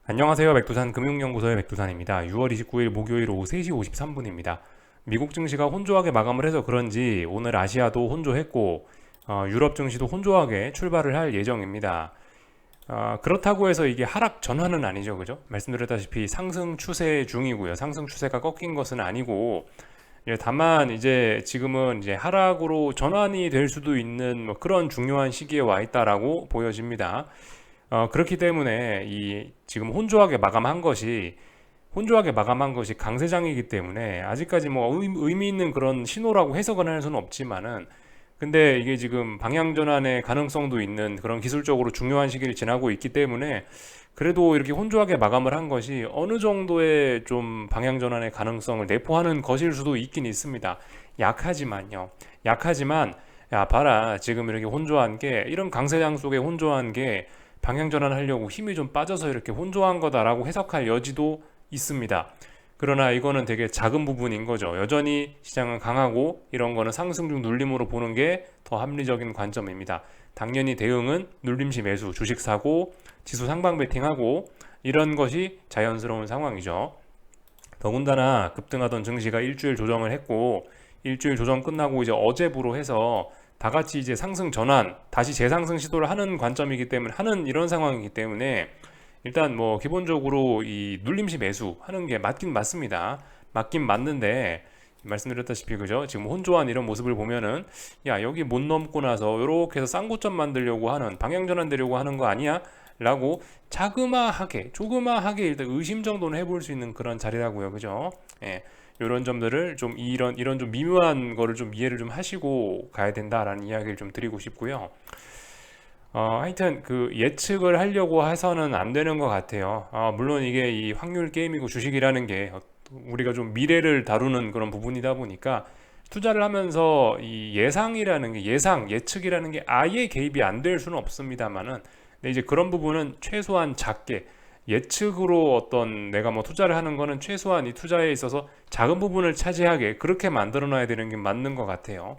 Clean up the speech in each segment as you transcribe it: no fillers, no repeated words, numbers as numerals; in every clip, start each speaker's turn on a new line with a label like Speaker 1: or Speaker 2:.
Speaker 1: 안녕하세요. 백두산 금융연구소의 백두산입니다. 6월 29일 목요일 오후 3시 53분입니다. 미국 증시가 혼조하게 마감을 해서 그런지 오늘 아시아도 혼조했고 유럽 증시도 혼조하게 출발을 할 예정입니다. 그렇다고 해서 이게 하락 전환은 아니죠. 그죠? 말씀드렸다시피 상승 추세 중이고요. 상승 추세가 꺾인 것은 아니고 다만 이제 지금은 이제 하락으로 전환이 될 수도 있는 뭐 그런 중요한 시기에 와 있다라고 보여집니다. 그렇기 때문에 이 지금 혼조하게 마감한 것이 강세장이기 때문에 아직까지 뭐 의미 있는 그런 신호라고 해석은 할 수는 없지만은 근데 이게 지금 방향 전환의 가능성도 있는 그런 기술적으로 중요한 시기를 지나고 있기 때문에 그래도 이렇게 혼조하게 마감을 한 것이 어느 정도의 좀 방향 전환의 가능성을 내포하는 것일 수도 있긴 있습니다. 약하지만요. 약하지만 야 봐라 지금 이렇게 혼조한 게 이런 강세장 속에 혼조한 게 방향 전환하려고 힘이 좀 빠져서 이렇게 혼조한 거다라고 해석할 여지도 있습니다. 그러나 이거는 되게 작은 부분인 거죠. 여전히 시장은 강하고 이런 거는 상승 중 눌림으로 보는 게 더 합리적인 관점입니다. 당연히 대응은 눌림시 매수, 주식 사고, 지수 상방 베팅하고 이런 것이 자연스러운 상황이죠. 더군다나 급등하던 증시가 일주일 조정을 했고 일주일 조정 끝나고 이제 어제부로 해서 다 같이 이제 상승 전환, 다시 재상승 시도를 하는 관점이기 때문에 하는 이런 상황이기 때문에 일단 뭐 기본적으로 이 눌림시 매수 하는 게 맞긴 맞습니다. 맞긴 맞는데 말씀드렸다시피 그죠? 지금 혼조한 이런 모습을 보면은 야 여기 못 넘고 나서 이렇게 해서 쌍고점 만들려고 하는 방향 전환 되려고 하는 거 아니야? 라고 자그마하게 조그마하게 일단 의심 정도는 해볼 수 있는 그런 자리라고요. 그죠? 예. 이런 점들을 좀 이런 좀 미묘한 거를 좀 이해를 좀 하시고 가야 된다라는 이야기를 좀 드리고 싶고요. 하여튼 그 예측을 하려고 해서는 안 되는 것 같아요. 물론 이게 이 확률 게임이고 주식이라는 게 우리가 좀 미래를 다루는 그런 부분이다 보니까 투자를 하면서 이 예상이라는 게 예측이라는 게 아예 개입이 안 될 수는 없습니다만은 근데 이제 그런 부분은 최소한 작게 예측으로 어떤 내가 뭐 투자를 하는 거는 최소한 이 투자에 있어서 작은 부분을 차지하게 그렇게 만들어 놔야 되는 게 맞는 것 같아요.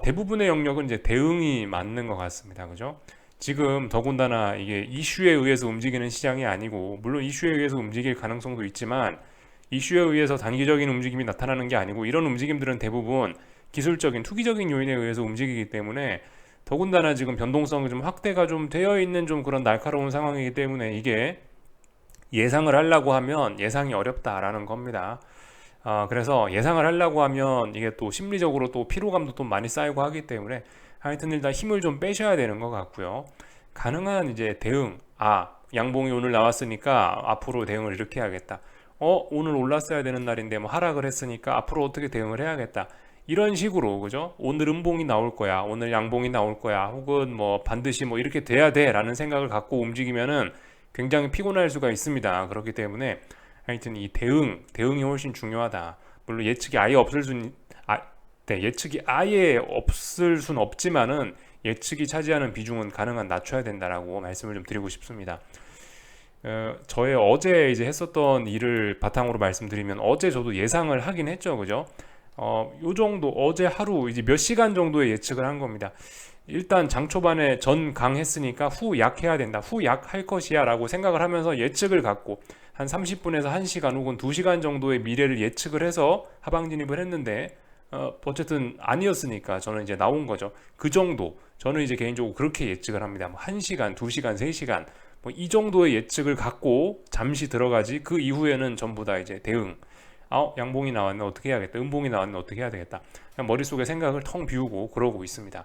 Speaker 1: 대부분의 영역은 이제 대응이 맞는 것 같습니다. 그죠? 지금 더군다나 이게 이슈에 의해서 움직이는 시장이 아니고, 물론 이슈에 의해서 움직일 가능성도 있지만, 이슈에 의해서 단기적인 움직임이 나타나는 게 아니고, 이런 움직임들은 대부분 기술적인, 투기적인 요인에 의해서 움직이기 때문에, 더군다나 지금 변동성이 좀 확대가 좀 되어 있는 좀 그런 날카로운 상황이기 때문에 이게 예상을 하려고 하면 예상이 어렵다라는 겁니다. 그래서 예상을 하려고 하면 이게 또 심리적으로 또 피로감도 또 많이 쌓이고 하기 때문에 하여튼 일단 힘을 좀 빼셔야 되는 것 같고요. 가능한 이제 대응, 양봉이 오늘 나왔으니까 앞으로 대응을 이렇게 해야겠다. 오늘 올랐어야 되는 날인데 뭐 하락을 했으니까 앞으로 어떻게 대응을 해야겠다. 이런 식으로 그죠? 오늘 음봉이 나올 거야. 오늘 양봉이 나올 거야. 혹은 뭐 반드시 뭐 이렇게 돼야 돼라는 생각을 갖고 움직이면은 굉장히 피곤할 수가 있습니다. 그렇기 때문에 하여튼 이 대응이 훨씬 중요하다. 물론 아, 네, 예측이 아예 없을 순 없지만은 예측이 차지하는 비중은 가능한 낮춰야 된다라고 말씀을 좀 드리고 싶습니다. 저의 어제 이제 했었던 일을 바탕으로 말씀드리면 어제 저도 예상을 하긴 했죠, 그죠? 요 정도 어제 하루 이제 몇 시간 정도의 예측을 한 겁니다. 일단 장 초반에 전 강했으니까 후 약해야 된다. 후 약할 것이야 라고 생각을 하면서 예측을 갖고 한 30분에서 1시간 혹은 2시간 정도의 미래를 예측을 해서 하방 진입을 했는데 어쨌든 아니었으니까 저는 이제 나온 거죠. 그 정도. 저는 이제 개인적으로 그렇게 예측을 합니다. 뭐 1시간, 2시간, 3시간 뭐 이 정도의 예측을 갖고 잠시 들어가지 그 이후에는 전부 다 이제 대응. 양봉이 나왔네 어떻게 해야겠다. 음봉이 나왔네 어떻게 해야 되겠다. 그냥 머릿속에 생각을 텅 비우고 그러고 있습니다.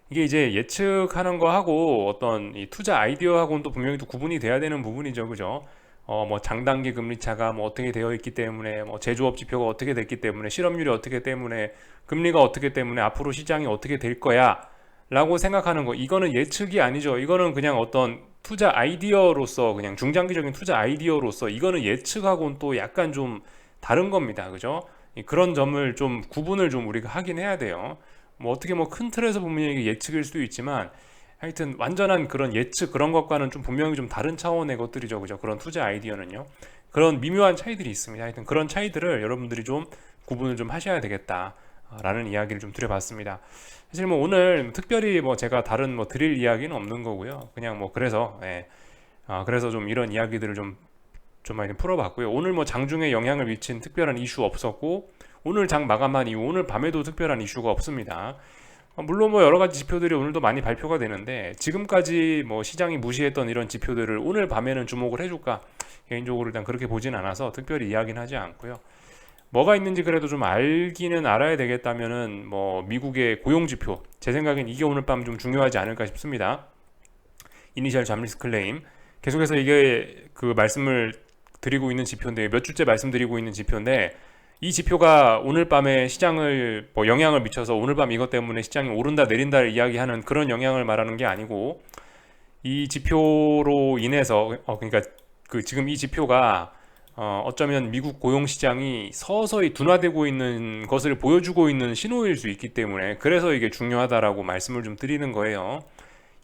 Speaker 1: 이게 이제 예측하는 거하고 어떤 이 투자 아이디어하고는 또 분명히 또 구분이 돼야 되는 부분이죠, 그죠? 뭐 장단기 금리 차가 뭐 어떻게 되어 있기 때문에 뭐 제조업 지표가 어떻게 됐기 때문에 실업률이 어떻게 때문에 금리가 어떻게 때문에 앞으로 시장이 어떻게 될 거야라고 생각하는 거 이거는 예측이 아니죠. 이거는 그냥 어떤 투자 아이디어로서 그냥 중장기적인 투자 아이디어로서 이거는 예측하고는 또 약간 좀 다른 겁니다, 그죠? 그런 점을 좀 구분을 좀 우리가 하긴 해야 돼요. 뭐 어떻게 뭐 큰 틀에서 보면 이게 예측일 수도 있지만 하여튼 완전한 그런 예측 그런 것과는 좀 분명히 좀 다른 차원의 것들이죠. 그죠? 그런 투자 아이디어는요. 그런 미묘한 차이들이 있습니다. 하여튼 그런 차이들을 여러분들이 좀 구분을 좀 하셔야 되겠다. 라는 이야기를 좀 드려봤습니다. 사실 뭐 오늘 특별히 뭐 제가 다른 뭐 드릴 이야기는 없는 거고요. 그냥 뭐 그래서 그래서 좀 이런 이야기들을 좀 많이 풀어봤고요. 오늘 뭐 장중에 영향을 미친 특별한 이슈 없었고, 오늘 장 마감한 이후 오늘 밤에도 특별한 이슈가 없습니다. 물론 뭐 여러 가지 지표들이 오늘도 많이 발표가 되는데, 지금까지 뭐 시장이 무시했던 이런 지표들을 오늘 밤에는 주목을 해줄까? 개인적으로 일단 그렇게 보진 않아서 특별히 이야기는 하지 않고요. 뭐가 있는지 그래도 좀 알기는 알아야 되겠다면은 뭐 미국의 고용 지표, 제 생각엔 이게 오늘 밤 좀 중요하지 않을까 싶습니다. 이니셜 잡리스 클레임, 계속해서 이게 그 말씀을 드리고 있는 지표인데, 몇 주째 말씀드리고 있는 지표인데, 이 지표가 오늘 밤에 시장을 뭐 영향을 미쳐서 오늘 밤 이것 때문에 시장이 오른다 내린다를 이야기하는 그런 영향을 말하는 게 아니고, 이 지표로 인해서 그러니까 그 지금 이 지표가 어쩌면 미국 고용 시장이 서서히 둔화되고 있는 것을 보여주고 있는 신호일 수 있기 때문에, 그래서 이게 중요하다라고 말씀을 좀 드리는 거예요.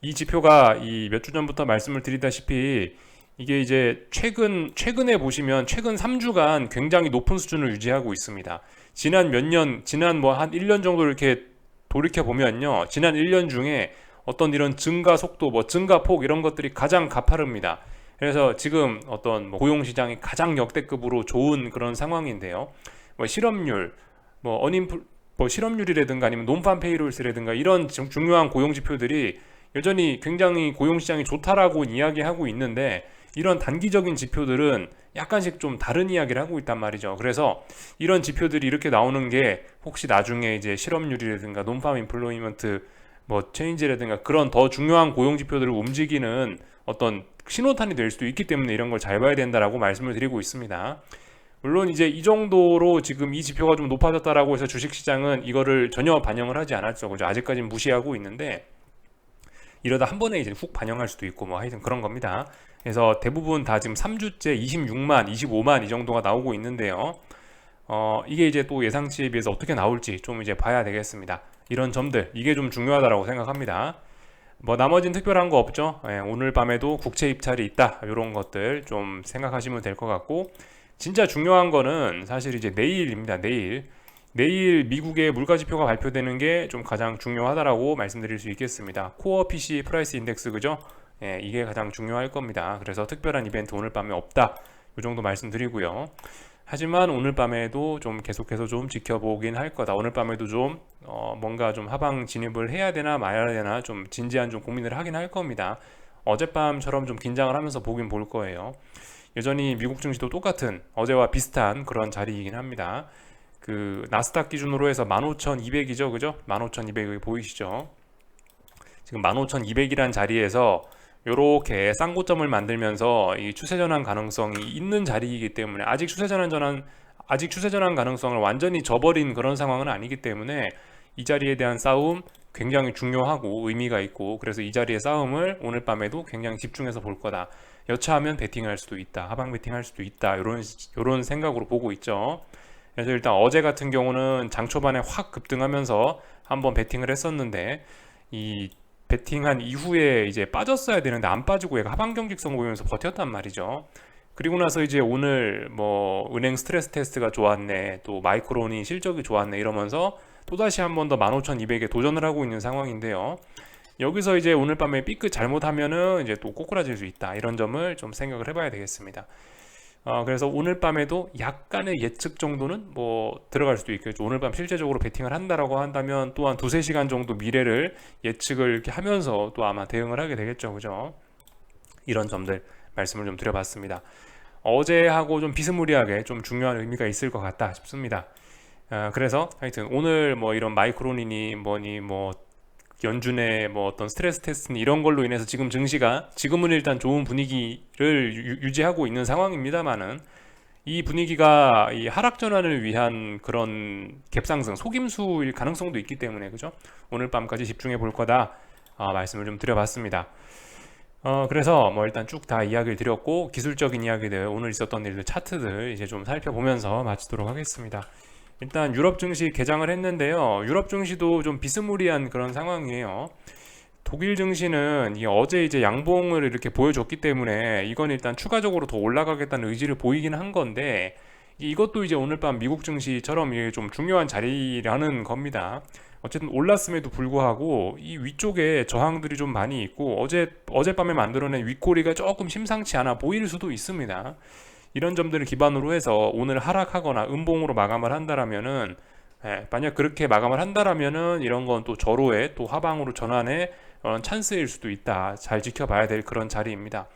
Speaker 1: 이 지표가 이 몇 주 전부터 말씀을 드리다시피 이게 이제 최근에 보시면 최근 3주간 굉장히 높은 수준을 유지하고 있습니다. 지난 몇 년, 지난 뭐 한 1년 정도 이렇게 돌이켜 보면요, 지난 1년 중에 어떤 이런 증가 속도, 뭐 증가폭 이런 것들이 가장 가파릅니다. 그래서 지금 어떤 뭐 고용 시장이 가장 역대급으로 좋은 그런 상황인데요. 뭐 실업률, 뭐 뭐 실업률이라든가 아니면 논판 페이롤스라든가 이런 중요한 고용 지표들이 여전히 굉장히 고용 시장이 좋다라고 이야기하고 있는데, 이런 단기적인 지표들은 약간씩 좀 다른 이야기를 하고 있단 말이죠. 그래서 이런 지표들이 이렇게 나오는 게 혹시 나중에 이제 실업률이라든가 논팜 인플로이먼트 뭐 체인지라든가 그런 더 중요한 고용 지표들을 움직이는 어떤 신호탄이 될 수도 있기 때문에 이런 걸 잘 봐야 된다라고 말씀을 드리고 있습니다. 물론 이제 이 정도로 지금 이 지표가 좀 높아졌다라고 해서 주식시장은 이거를 전혀 반영을 하지 않았죠. 그죠? 아직까지는 무시하고 있는데, 이러다 한 번에 이제 훅 반영할 수도 있고 뭐 하여튼 그런 겁니다. 그래서 대부분 다 지금 3주째 26만, 25만 이 정도가 나오고 있는데요. 이게 이제 또 예상치에 비해서 어떻게 나올지 좀 이제 봐야 되겠습니다. 이런 점들, 이게 좀 중요하다고 생각합니다. 뭐 나머지는 특별한 거 없죠. 오늘 밤에도 국채 입찰이 있다, 이런 것들 좀 생각하시면 될 것 같고, 진짜 중요한 거는 사실 이제 내일입니다. 내일 미국의 물가 지표가 발표되는 게 좀 가장 중요하다라고 말씀드릴 수 있겠습니다. 코어 PC 프라이스 인덱스, 그죠? 이게 가장 중요할 겁니다. 그래서 특별한 이벤트 오늘 밤에 없다, 이 정도 말씀드리고요. 하지만 오늘 밤에도 좀 계속해서 좀 지켜보긴 할 거다. 오늘 밤에도 좀 뭔가 좀 하방 진입을 해야 되나 말아야 되나 좀 진지한 좀 고민을 하긴 할 겁니다. 어젯밤처럼 좀 긴장을 하면서 보긴 볼 거예요. 여전히 미국 증시도 똑같은 어제와 비슷한 그런 자리이긴 합니다. 그 나스닥 기준으로 해서 15,200이죠, 그죠? 15,200 보이시죠? 지금 15,200이란 자리에서 요렇게 쌍고점을 만들면서 이 추세 전환 가능성이 있는 자리이기 때문에, 아직 추세 전환 가능성을 완전히 저버린 그런 상황은 아니기 때문에 이 자리에 대한 싸움 굉장히 중요하고 의미가 있고, 그래서 이 자리의 싸움을 오늘 밤에도 굉장히 집중해서 볼 거다. 여차하면 베팅할 수도 있다, 하방 베팅할 수도 있다, 요런 생각으로 보고 있죠. 그래서 일단 어제 같은 경우는 장 초반에 확 급등하면서 한번 베팅을 했었는데, 이 베팅한 이후에 이제 빠졌어야 되는데 안 빠지고 얘가 하방 경직성 보이면서 버텼단 말이죠. 그리고 나서 이제 오늘 뭐 은행 스트레스 테스트가 좋았네, 또 마이크론이 실적이 좋았네 이러면서 또다시 한 번 더 15,200에 도전을 하고 있는 상황인데요. 여기서 이제 오늘 밤에 삐끗 잘못하면은 이제 또 꼬꾸라질 수 있다, 이런 점을 좀 생각을 해봐야 되겠습니다. 그래서 오늘 밤에도 약간의 예측 정도는 뭐 들어갈 수도 있겠죠. 오늘 밤 실제적으로 베팅을 한다라고 한다면 또한 2-3시간 정도 미래를 예측을 이렇게 하면서 또 아마 대응을 하게 되겠죠, 그죠? 이런 점들 말씀을 좀 드려봤습니다. 어제하고 좀 비스무리하게 좀 중요한 의미가 있을 것 같다 싶습니다. 그래서 하여튼 오늘 뭐 이런 마이크론이니 뭐니 뭐 연준의 뭐 어떤 스트레스 테스트니 이런 걸로 인해서 지금 증시가 지금은 일단 좋은 분위기를 유지하고 있는 상황입니다만은, 이 분위기가 이 하락 전환을 위한 그런 갭상승, 속임수일 가능성도 있기 때문에, 그죠? 오늘 밤까지 집중해 볼 거다, 말씀을 좀 드려봤습니다. 그래서 뭐 일단 쭉 다 이야기를 드렸고, 기술적인 이야기들, 오늘 있었던 일들, 차트들 이제 좀 살펴보면서 마치도록 하겠습니다. 일단 유럽 증시 개장을 했는데요. 유럽 증시도 좀 비스무리한 그런 상황이에요. 독일 증시는 어제 이제 양봉을 이렇게 보여줬기 때문에 이건 일단 추가적으로 더 올라가겠다는 의지를 보이긴 한 건데, 이것도 이제 오늘 밤 미국 증시처럼 좀 중요한 자리라는 겁니다. 어쨌든 올랐음에도 불구하고 이 위쪽에 저항들이 좀 많이 있고 어젯밤에 만들어낸 윗꼬리가 조금 심상치 않아 보일 수도 있습니다. 이런 점들을 기반으로 해서 오늘 하락하거나 음봉으로 마감을 한다라면은 만약 그렇게 마감을 한다라면은 이런 건 또 절호의 또 하방으로 전환의 찬스일 수도 있다. 잘 지켜봐야 될 그런 자리입니다.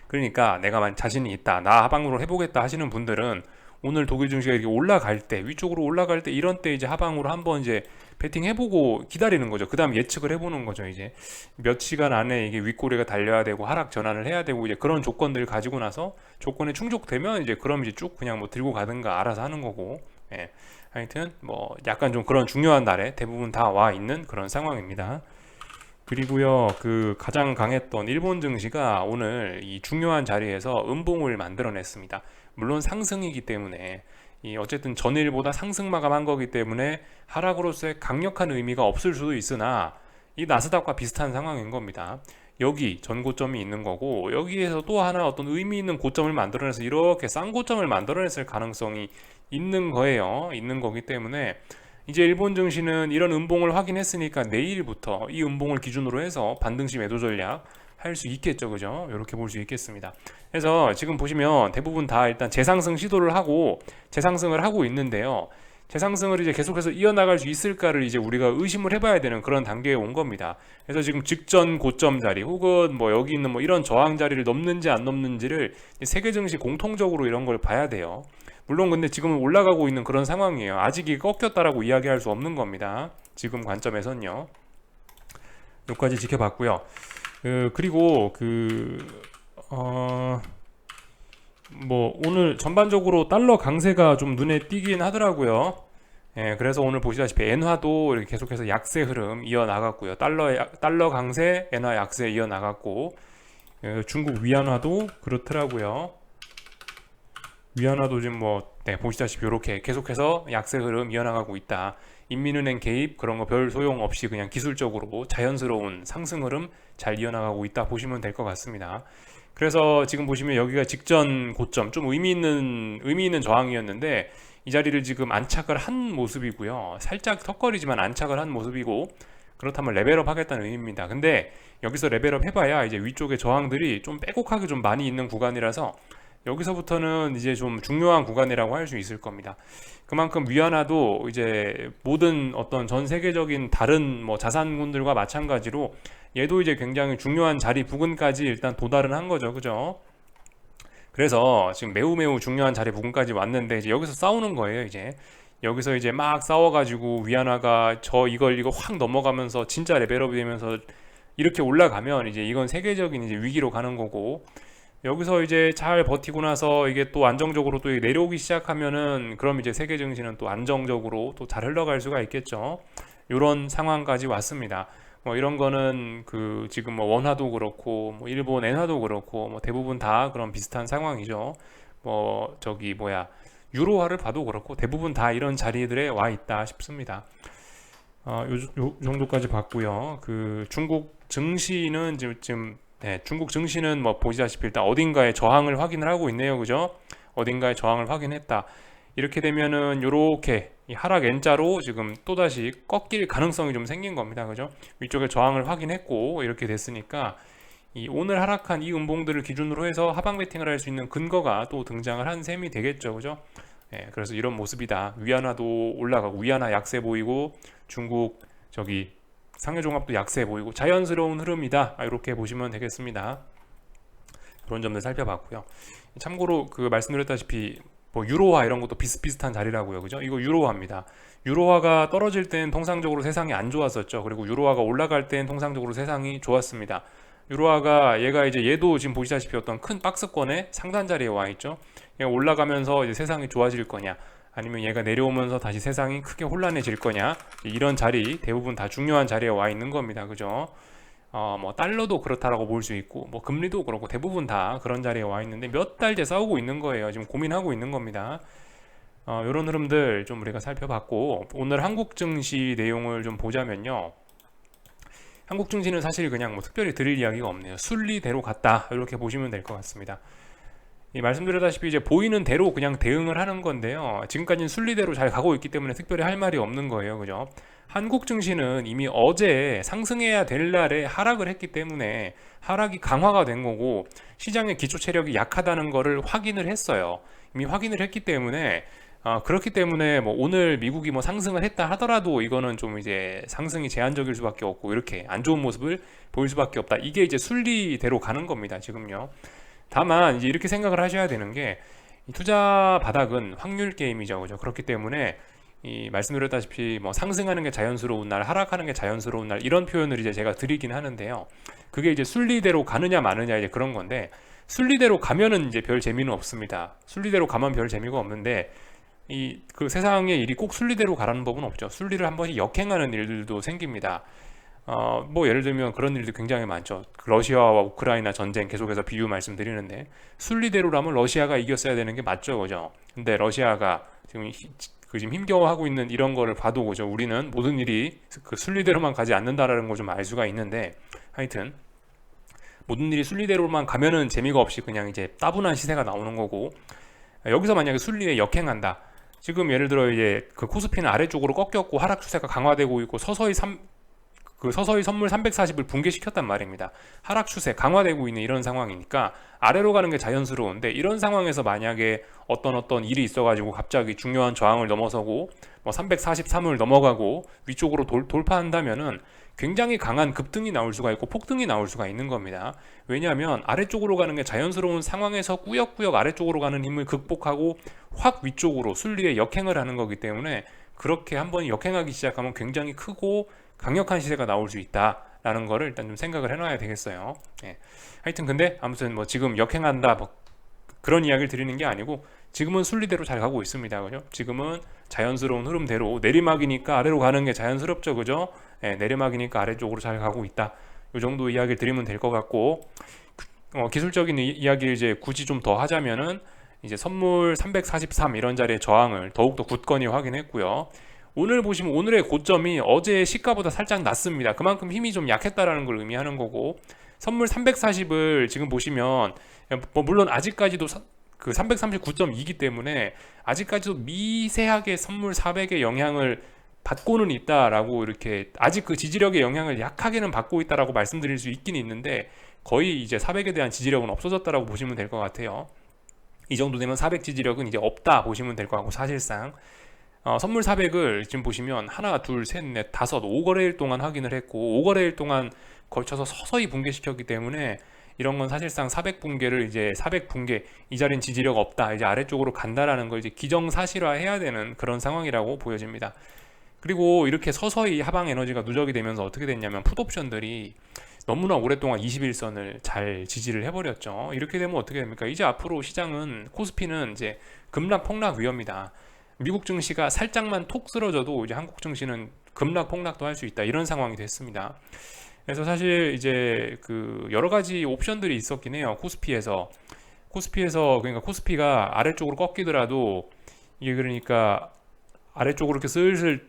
Speaker 1: 그러니까 내가 자신이 있다, 나 하방으로 해보겠다 하시는 분들은 오늘 독일 증시가 이렇게 올라갈 때, 위쪽으로 올라갈 때, 이런 때 이제 하방으로 한번 이제 베팅 해보고 기다리는 거죠. 그 다음 예측을 해보는 거죠. 이제 몇 시간 안에 이게 윗꼬리가 달려야 되고 하락 전환을 해야 되고 이제 그런 조건들을 가지고 나서 조건에 충족되면 이제 그럼 이제 쭉 그냥 뭐 들고 가든가 알아서 하는 거고. 예. 하여튼 뭐 약간 좀 그런 중요한 날에 대부분 다 와 있는 그런 상황입니다. 그리고요, 그 가장 강했던 일본 증시가 오늘 이 중요한 자리에서 음봉을 만들어냈습니다. 물론 상승이기 때문에 이 어쨌든 전일보다 상승 마감한 거기 때문에 하락으로서의 강력한 의미가 없을 수도 있으나 이 나스닥과 비슷한 상황인 겁니다. 여기 전고점이 있는 거고 여기에서 또 하나 어떤 의미 있는 고점을 만들어내서 이렇게 싼 고점을 만들어냈을 가능성이 있는 거예요. 있는 거기 때문에 이제 일본 증시는 이런 음봉을 확인했으니까 내일부터 이 음봉을 기준으로 해서 반등시 매도 전략 할 수 있겠죠, 그죠? 이렇게 볼 수 있겠습니다. 그래서 지금 보시면 대부분 다 일단 재상승 시도를 하고 재상승을 하고 있는데요. 재상승을 이제 계속해서 이어나갈 수 있을까를 이제 우리가 의심을 해봐야 되는 그런 단계에 온 겁니다. 그래서 지금 직전 고점 자리 혹은 뭐 여기 있는 뭐 이런 저항 자리를 넘는지 안 넘는지를 세계 증시 공통적으로 이런 걸 봐야 돼요. 물론 근데 지금은 올라가고 있는 그런 상황이에요. 아직 이 꺾였다라고 이야기할 수 없는 겁니다. 지금 관점에선요. 여기까지 지켜봤고요. 그리고 뭐 오늘 전반적으로 달러 강세가 좀 눈에 띄긴 하더라고요. 예, 그래서 오늘 보시다시피 엔화도 이렇게 계속해서 약세 흐름 이어나갔고요. 달러 강세, 엔화 약세 이어나갔고, 중국 위안화도 그렇더라고요. 위안화도 지금 보시다시피 이렇게 계속해서 약세 흐름 이어나가고 있다. 인민은행 개입 그런 거 별 소용 없이 그냥 기술적으로 자연스러운 상승 흐름 잘 이어나가고 있다 보시면 될 것 같습니다. 그래서 지금 보시면 여기가 직전 고점 좀 의미 있는 저항이었는데 이 자리를 지금 안착을 한 모습이고요. 살짝 턱걸이지만 안착을 한 모습이고 그렇다면 레벨업 하겠다는 의미입니다. 근데 여기서 레벨업 해봐야 이제 위쪽에 저항들이 좀 빼곡하게 좀 많이 있는 구간이라서 여기서부터는 이제 좀 중요한 구간이라고 할 수 있을 겁니다. 그만큼 위안화도 이제 모든 어떤 전 세계적인 다른 뭐 자산군들과 마찬가지로 얘도 이제 굉장히 중요한 자리 부근까지 일단 도달은 한 거죠. 그죠? 그래서 지금 매우 중요한 자리 부근까지 왔는데 이제 여기서 싸우는 거예요, 이제. 여기서 이제 막 싸워가지고 위안화가 이거 확 넘어가면서 진짜 레벨업이 되면서 이렇게 올라가면 이제 이건 세계적인 이제 위기로 가는 거고 여기서 이제 잘 버티고 나서 이게 또 안정적으로 또 내려오기 시작하면은 그럼 이제 세계 증시는 또 안정적으로 또 잘 흘러갈 수가 있겠죠. 이런 상황까지 왔습니다. 뭐 이런 거는 지금 뭐 원화도 그렇고 뭐 일본 엔화도 그렇고 뭐 대부분 다 그런 비슷한 상황이죠. 뭐 유로화를 봐도 그렇고 대부분 다 이런 자리들에 와 있다 싶습니다. 요 정도까지 봤고요. 중국 증시는 지금 중국 증시는 뭐 보시다시피 일단 어딘가에 저항을 확인을 하고 있네요. 그죠? 어딘가에 저항을 확인했다. 이렇게 되면은 요렇게 이 하락 N자로 지금 또다시 꺾일 가능성이 좀 생긴 겁니다. 그죠? 위쪽에 저항을 확인했고 이렇게 됐으니까 이 오늘 하락한 이 음봉들을 기준으로 해서 하방 베팅을 할 수 있는 근거가 또 등장을 한 셈이 되겠죠. 그죠? 그래서 이런 모습이다. 위안화도 올라가고 위안화 약세 보이고 중국 상해종합도 약세 보이고 자연스러운 흐름이다. 이렇게 보시면 되겠습니다. 그런 점들 살펴봤고요. 참고로 말씀드렸다시피 뭐 유로화 이런 것도 비슷비슷한 자리라고요. 그죠? 이거 유로화입니다. 유로화가 떨어질 땐 통상적으로 세상이 안 좋았었죠. 그리고 유로화가 올라갈 땐 통상적으로 세상이 좋았습니다. 유로화가 얘도 지금 보시다시피 어떤 큰 박스권의 상단 자리에 와 있죠. 얘가 올라가면서 이제 세상이 좋아질 거냐 아니면 얘가 내려오면서 다시 세상이 크게 혼란해질 거냐 이런 자리 대부분 다 중요한 자리에 와 있는 겁니다. 그죠? 뭐 달러도 그렇다라고 볼 수 있고 뭐 금리도 그렇고 대부분 다 그런 자리에 와 있는데 몇 달째 싸우고 있는 거예요. 지금 고민하고 있는 겁니다. 이런 흐름들 좀 우리가 살펴봤고 오늘 한국 증시 내용을 좀 보자면요. 한국 증시는 사실 그냥 뭐 특별히 드릴 이야기가 없네요. 순리대로 갔다 이렇게 보시면 될 것 같습니다. 이 말씀드렸다시피 이제 보이는 대로 그냥 대응을 하는 건데요. 지금까지는 순리대로 잘 가고 있기 때문에 특별히 할 말이 없는 거예요. 그죠? 한국 증시는 이미 어제 상승해야 될 날에 하락을 했기 때문에 하락이 강화가 된 거고, 시장의 기초 체력이 약하다는 거를 확인을 했어요. 이미 확인을 했기 때문에 그렇기 때문에 뭐 오늘 미국이 뭐 상승을 했다 하더라도 이거는 좀 이제 상승이 제한적일 수밖에 없고, 이렇게 안 좋은 모습을 보일 수밖에 없다. 이게 이제 순리대로 가는 겁니다, 지금요. 다만 이제 이렇게 생각을 하셔야 되는 게, 이 투자 바닥은 확률 게임이죠, 그죠? 그렇기 때문에 이 말씀드렸다시피 뭐 상승하는 게 자연스러운 날, 하락하는 게 자연스러운 날, 이런 표현을 이제 제가 드리긴 하는데요. 그게 이제 순리대로 가느냐 마느냐 이제 그런 건데, 순리대로 가면은 이제 별 재미는 없습니다. 순리대로 가면 별 재미가 없는데, 이 그 세상의 일이 꼭 순리대로 가라는 법은 없죠. 순리를 한 번씩 역행하는 일들도 생깁니다. 뭐 예를 들면 그런 일도 굉장히 많죠. 러시아와 우크라이나 전쟁 계속해서 비유 말씀드리는데, 순리대로라면 러시아가 이겼어야 되는 게 맞죠, 그죠? 근데 러시아가 지금 힘겨워하고 있는 이런 거를 봐도, 그죠? 우리는 모든 일이 그 순리대로만 가지 않는다라는 걸 좀 알 수가 있는데, 하여튼 모든 일이 순리대로만 가면은 재미가 없이 그냥 이제 따분한 시세가 나오는 거고, 여기서 만약에 순리에 역행한다. 지금 예를 들어 이제 그 코스피는 아래쪽으로 꺾였고 하락 추세가 강화되고 있고, 서서히 선물 340을 붕괴시켰단 말입니다. 하락 추세 강화되고 있는 이런 상황이니까 아래로 가는 게 자연스러운데, 이런 상황에서 만약에 어떤 일이 있어가지고 갑자기 중요한 저항을 넘어서고 뭐 343을 넘어가고 위쪽으로 돌파한다면은 굉장히 강한 급등이 나올 수가 있고 폭등이 나올 수가 있는 겁니다. 왜냐하면 아래쪽으로 가는 게 자연스러운 상황에서 꾸역꾸역 아래쪽으로 가는 힘을 극복하고 확 위쪽으로 순리에 역행을 하는 거기 때문에, 그렇게 한번 역행하기 시작하면 굉장히 크고 강력한 시세가 나올 수 있다라는 거를 일단 좀 생각을 해놔야 되겠어요. 예. 하여튼 근데 아무튼 뭐 지금 역행한다 뭐 그런 이야기를 드리는 게 아니고, 지금은 순리대로 잘 가고 있습니다, 그죠? 지금은 자연스러운 흐름대로, 내리막이니까 아래로 가는 게 자연스럽죠, 그죠? 예, 내리막이니까 아래쪽으로 잘 가고 있다. 이 정도 이야기를 드리면 될 것 같고, 기술적인 이야기를 이제 굳이 좀 더 하자면은, 이제 선물 343 이런 자리의 저항을 더욱더 굳건히 확인했고요. 오늘 보시면 오늘의 고점이 어제 시가보다 살짝 낮습니다. 그만큼 힘이 좀 약했다라는 걸 의미하는 거고, 선물 340을 지금 보시면 뭐 물론 아직까지도 그 339.2이기 때문에 아직까지도 미세하게 선물 400의 영향을 받고는 있다라고, 이렇게 아직 그 지지력의 영향을 약하게는 받고 있다라고 말씀드릴 수 있긴 있는데, 거의 이제 400에 대한 지지력은 없어졌다라고 보시면 될 것 같아요. 이 정도 되면 400 지지력은 이제 없다 보시면 될 것 같고, 사실상 선물 400을 지금 보시면 하나, 둘, 셋, 넷, 다섯, 5거래일 동안 확인을 했고, 5거래일 동안 걸쳐서 서서히 붕괴시켰기 때문에, 이런 건 사실상 400 붕괴를 이제 400 붕괴, 이 자리는 지지력 없다, 이제 아래쪽으로 간다라는 걸 이제 기정사실화해야 되는 그런 상황이라고 보여집니다. 그리고 이렇게 서서히 하방 에너지가 누적이 되면서 어떻게 됐냐면, 풋옵션들이 너무나 오랫동안 21선을 잘 지지를 해버렸죠. 이렇게 되면 어떻게 됩니까? 이제 앞으로 시장은, 코스피는 이제 급락 폭락 위험이다. 미국 증시가 살짝만 톡 쓰러져도 이제 한국 증시는 급락 폭락도 할 수 있다, 이런 상황이 됐습니다. 그래서 사실 이제 그 여러 가지 옵션들이 있었긴 해요. 코스피에서 그러니까 코스피가 아래쪽으로 꺾이더라도, 이게 그러니까 아래쪽으로 이렇게 슬슬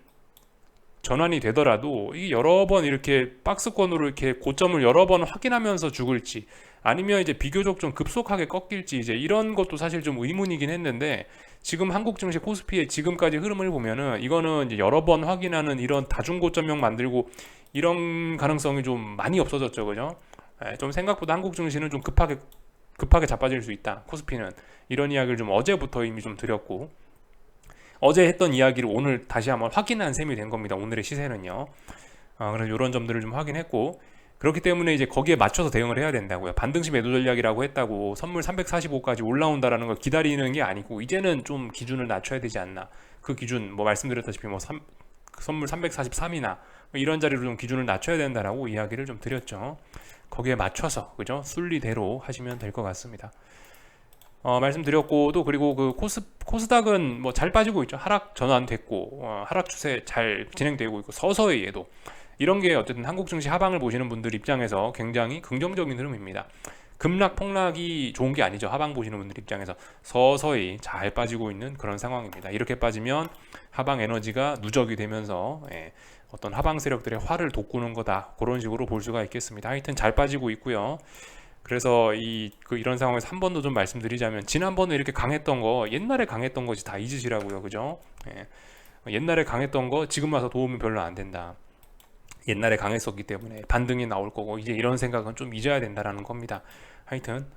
Speaker 1: 전환이 되더라도, 이게 여러 번 이렇게 박스권으로 이렇게 고점을 여러 번 확인하면서 죽을지, 아니면 이제 비교적 좀 급속하게 꺾일지, 이제 이런 것도 사실 좀 의문이긴 했는데, 지금 한국 증시 코스피의 지금까지 흐름을 보면은 이거는 이제 여러 번 확인하는 이런 다중고점형 만들고 이런 가능성이 좀 많이 없어졌죠, 그죠? 좀 생각보다 한국 증시는 좀 급하게 자빠질 수 있다, 코스피는. 이런 이야기를 좀 어제부터 이미 좀 드렸고, 어제 했던 이야기를 오늘 다시 한번 확인한 셈이 된 겁니다, 오늘의 시세는요. 그래서 이런 점들을 좀 확인했고, 그렇기 때문에 이제 거기에 맞춰서 대응을 해야 된다고요. 반등시 매도 전략이라고 했다고 선물 345까지 올라온다라는 걸 기다리는 게 아니고, 이제는 좀 기준을 낮춰야 되지 않나. 그 기준 뭐 말씀드렸다시피 뭐 선물 343이나 이런 자리로 좀 기준을 낮춰야 된다라고 이야기를 좀 드렸죠. 거기에 맞춰서, 그죠? 순리대로 하시면 될 것 같습니다. 말씀드렸고, 또 그리고 그 코스닥은 뭐 잘 빠지고 있죠. 하락 전환됐고, 하락 추세 잘 진행되고 있고, 서서히 해도 이런 게 어쨌든 한국 증시 하방을 보시는 분들 입장에서 굉장히 긍정적인 흐름입니다. 급락 폭락이 좋은 게 아니죠. 하방 보시는 분들 입장에서 서서히 잘 빠지고 있는 그런 상황입니다. 이렇게 빠지면 하방 에너지가 누적이 되면서 어떤 하방 세력들의 화를 돋구는 거다, 그런 식으로 볼 수가 있겠습니다. 하여튼 잘 빠지고 있고요. 그래서 이런 상황에서 한 번 더 좀 말씀드리자면, 지난번에 이렇게 강했던 거, 옛날에 강했던 것이 다 잊으시라고요. 그죠? 예. 옛날에 강했던 거 지금 와서 도움이 별로 안 된다. 옛날에 강했었기 때문에 반등이 나올 거고, 이제 이런 생각은 좀 잊어야 된다라는 겁니다. 하여튼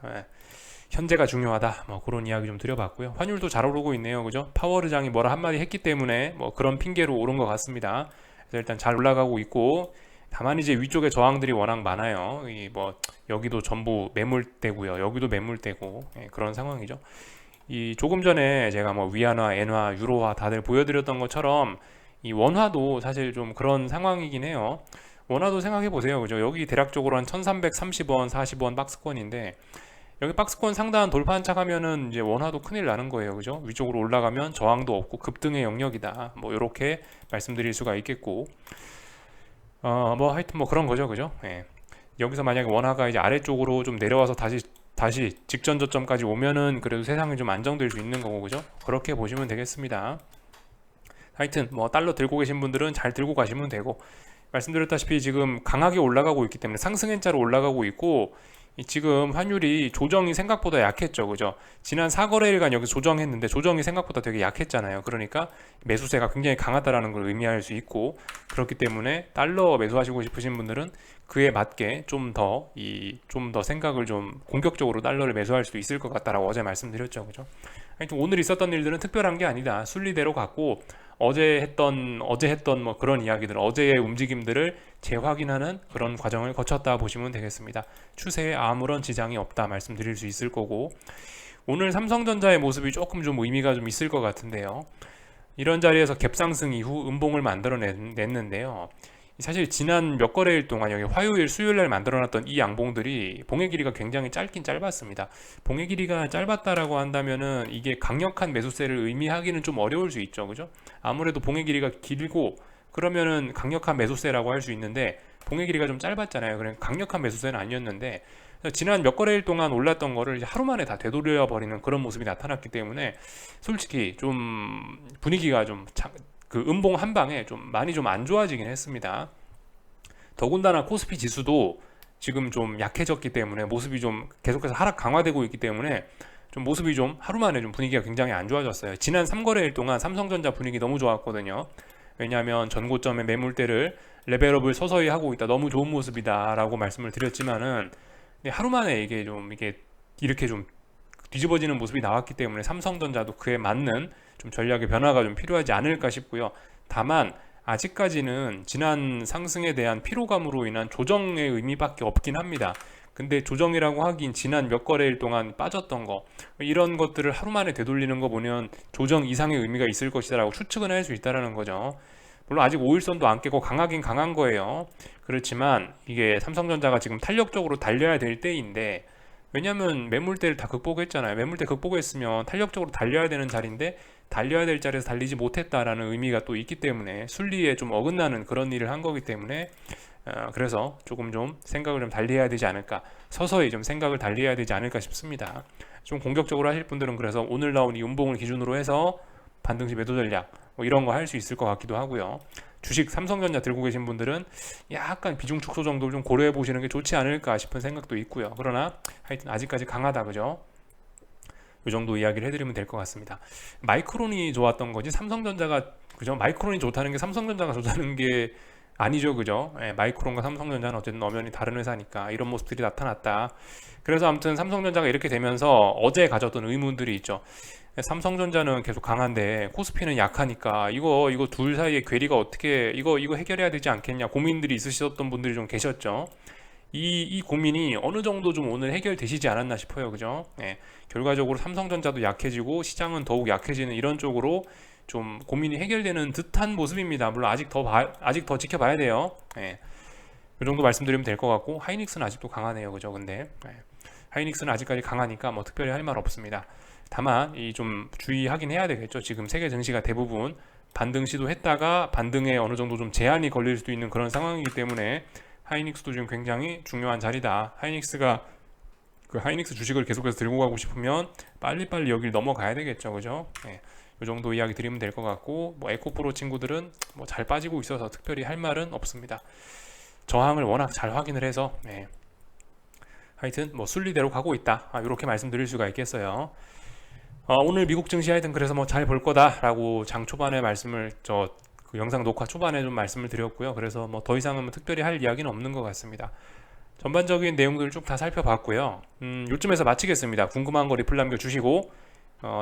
Speaker 1: 현재가 중요하다, 뭐 그런 이야기 좀 드려봤고요. 환율도 잘 오르고 있네요. 그죠? 파월의장이 뭐라 한마디 했기 때문에 뭐 그런 핑계로 오른 것 같습니다. 그래서 일단 잘 올라가고 있고, 다만 이제 위쪽에 저항들이 워낙 많아요. 여기도 전부 매물대고요, 여기도 매물대고, 그런 상황이죠. 조금 전에 제가 뭐 위안화, 엔화, 유로화 다들 보여드렸던 것처럼 이 원화도 사실 좀 그런 상황이긴 해요. 원화도 생각해 보세요. 그죠? 여기 대략적으로 한 1330원, 40원 박스권인데, 여기 박스권 상단 돌파 한착하면은 이제 원화도 큰일 나는 거예요. 그죠? 위쪽으로 올라가면 저항도 없고 급등의 영역이다. 뭐 이렇게 말씀드릴 수가 있겠고, 뭐 하여튼 뭐 그런 거죠. 그죠? 예. 여기서 만약에 원화가 이제 아래쪽으로 좀 내려와서 다시 직전 저점까지 오면은 그래도 세상이 좀 안정될 수 있는 거고, 그죠? 그렇게 보시면 되겠습니다. 하여튼 뭐 달러 들고 계신 분들은 잘 들고 가시면 되고, 말씀드렸다시피 지금 강하게 올라가고 있기 때문에 상승행자로 올라가고 있고, 지금 환율이 조정이 생각보다 약했죠. 그죠? 지난 4거래일간 여기서 조정했는데 조정이 생각보다 되게 약했잖아요. 그러니까 매수세가 굉장히 강하다라는 걸 의미할 수 있고, 그렇기 때문에 달러 매수하시고 싶으신 분들은 그에 맞게 좀 더 생각을 좀 공격적으로 달러를 매수할 수 있을 것 같다라고 어제 말씀드렸죠. 그죠? 하여튼 오늘 있었던 일들은 특별한 게 아니다. 순리대로 갔고, 어제 했던 뭐 그런 이야기들, 어제의 움직임들을 재확인하는 그런 과정을 거쳤다 보시면 되겠습니다. 추세에 아무런 지장이 없다 말씀드릴 수 있을 거고, 오늘 삼성전자의 모습이 조금 좀 의미가 좀 있을 것 같은데요. 이런 자리에서 갭상승 이후 음봉을 만들어냈는데요. 사실 지난 몇 거래일 동안 여기 화요일, 수요일 날 만들어놨던 이 양봉들이 봉의 길이가 굉장히 짧긴 짧았습니다. 봉의 길이가 짧았다라고 한다면은 이게 강력한 매수세를 의미하기는 좀 어려울 수 있죠. 그죠? 아무래도 봉의 길이가 길고 그러면은 강력한 매수세라고 할 수 있는데, 봉의 길이가 좀 짧았잖아요. 그러니까 강력한 매수세는 아니었는데, 지난 몇 거래일 동안 올랐던 거를 하루 만에 다 되돌려 버리는 그런 모습이 나타났기 때문에, 솔직히 좀 분위기가 좀 그 음봉 한 방에 좀 많이 좀 안 좋아지긴 했습니다. 더군다나 코스피 지수도 지금 좀 약해졌기 때문에, 모습이 좀 계속해서 하락 강화되고 있기 때문에 좀 모습이 좀 하루 만에 좀 분위기가 굉장히 안 좋아졌어요. 지난 3거래일 동안 삼성전자 분위기 너무 좋았거든요. 왜냐하면 전고점의 매물대를 레벨업을 서서히 하고 있다, 너무 좋은 모습이다 라고 말씀을 드렸지만은, 하루 만에 이게 이렇게 좀 뒤집어지는 모습이 나왔기 때문에 삼성전자도 그에 맞는 좀 전략의 변화가 좀 필요하지 않을까 싶고요. 다만 아직까지는 지난 상승에 대한 피로감으로 인한 조정의 의미밖에 없긴 합니다. 근데 조정이라고 하긴 지난 몇 거래일 동안 빠졌던 거, 이런 것들을 하루 만에 되돌리는 거 보면 조정 이상의 의미가 있을 것이다라고 추측은 할 수 있다라는 거죠. 물론 아직 5일선도 안 깨고 강하긴 강한 거예요. 그렇지만 이게 삼성전자가 지금 탄력적으로 달려야 될 때인데, 왜냐면 매물대를 다 극복했잖아요. 매물대 극복했으면 탄력적으로 달려야 되는 자리인데, 달려야 될 자리에서 달리지 못했다라는 의미가 또 있기 때문에, 순리에 좀 어긋나는 그런 일을 한 거기 때문에, 그래서 조금 좀 생각을 좀 달리해야 되지 않을까, 서서히 좀 생각을 달리해야 되지 않을까 싶습니다. 좀 공격적으로 하실 분들은 그래서 오늘 나온 이 음봉을 기준으로 해서 반등시 매도 전략 뭐 이런 거 할 수 있을 것 같기도 하고요. 주식 삼성전자 들고 계신 분들은 약간 비중 축소 정도를 좀 고려해 보시는 게 좋지 않을까 싶은 생각도 있고요. 그러나 하여튼 아직까지 강하다, 그죠? 이 정도 이야기를 해드리면 될 것 같습니다. 마이크론이 좋았던 거지 삼성전자가, 그죠? 마이크론이 좋다는 게 삼성전자가 좋다는 게 아니죠, 그죠? 마이크론과 삼성전자는 어쨌든 엄연히 다른 회사니까 이런 모습들이 나타났다. 그래서 아무튼 삼성전자가 이렇게 되면서 어제 가졌던 의문들이 있죠. 삼성전자는 계속 강한데 코스피는 약하니까 이거 둘 사이의 괴리가 어떻게, 이거 해결해야 되지 않겠냐 고민들이 있으셨던 분들이 좀 계셨죠. 이 고민이 어느 정도 좀 오늘 해결되시지 않았나 싶어요. 그죠? 결과적으로 삼성전자도 약해지고 시장은 더욱 약해지는 이런 쪽으로 좀 고민이 해결되는 듯한 모습입니다. 물론 아직 더 지켜봐야 돼요. 이 정도 말씀드리면 될 것 같고, 하이닉스는 아직도 강하네요. 그죠? 근데 하이닉스는 아직까지 강하니까 뭐 특별히 할 말 없습니다. 다만 이 좀 주의하긴 해야 되겠죠. 지금 세계 증시가 대부분 반등 시도했다가 반등에 어느 정도 좀 제한이 걸릴 수도 있는 그런 상황이기 때문에, 하이닉스도 지금 굉장히 중요한 자리다. 그 하이닉스 주식을 계속해서 들고 가고 싶으면 빨리빨리 여기를 넘어가야 되겠죠. 그죠? 이 정도 이야기 드리면 될 것 같고, 뭐 에코프로 친구들은 뭐 잘 빠지고 있어서 특별히 할 말은 없습니다. 저항을 워낙 잘 확인을 해서 하여튼 뭐 순리대로 가고 있다. 이렇게 말씀드릴 수가 있겠어요. 오늘 미국 증시 하여튼 그래서 뭐 잘 볼 거다라고 장 초반에 말씀을 그 영상 녹화 초반에 좀 말씀을 드렸고요. 그래서 뭐 더 이상은 뭐 특별히 할 이야기는 없는 것 같습니다. 전반적인 내용들을 쭉 다 살펴봤고요. 요쯤에서 마치겠습니다. 궁금한 거 리플 남겨주시고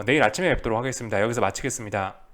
Speaker 1: 내일 아침에 뵙도록 하겠습니다. 여기서 마치겠습니다.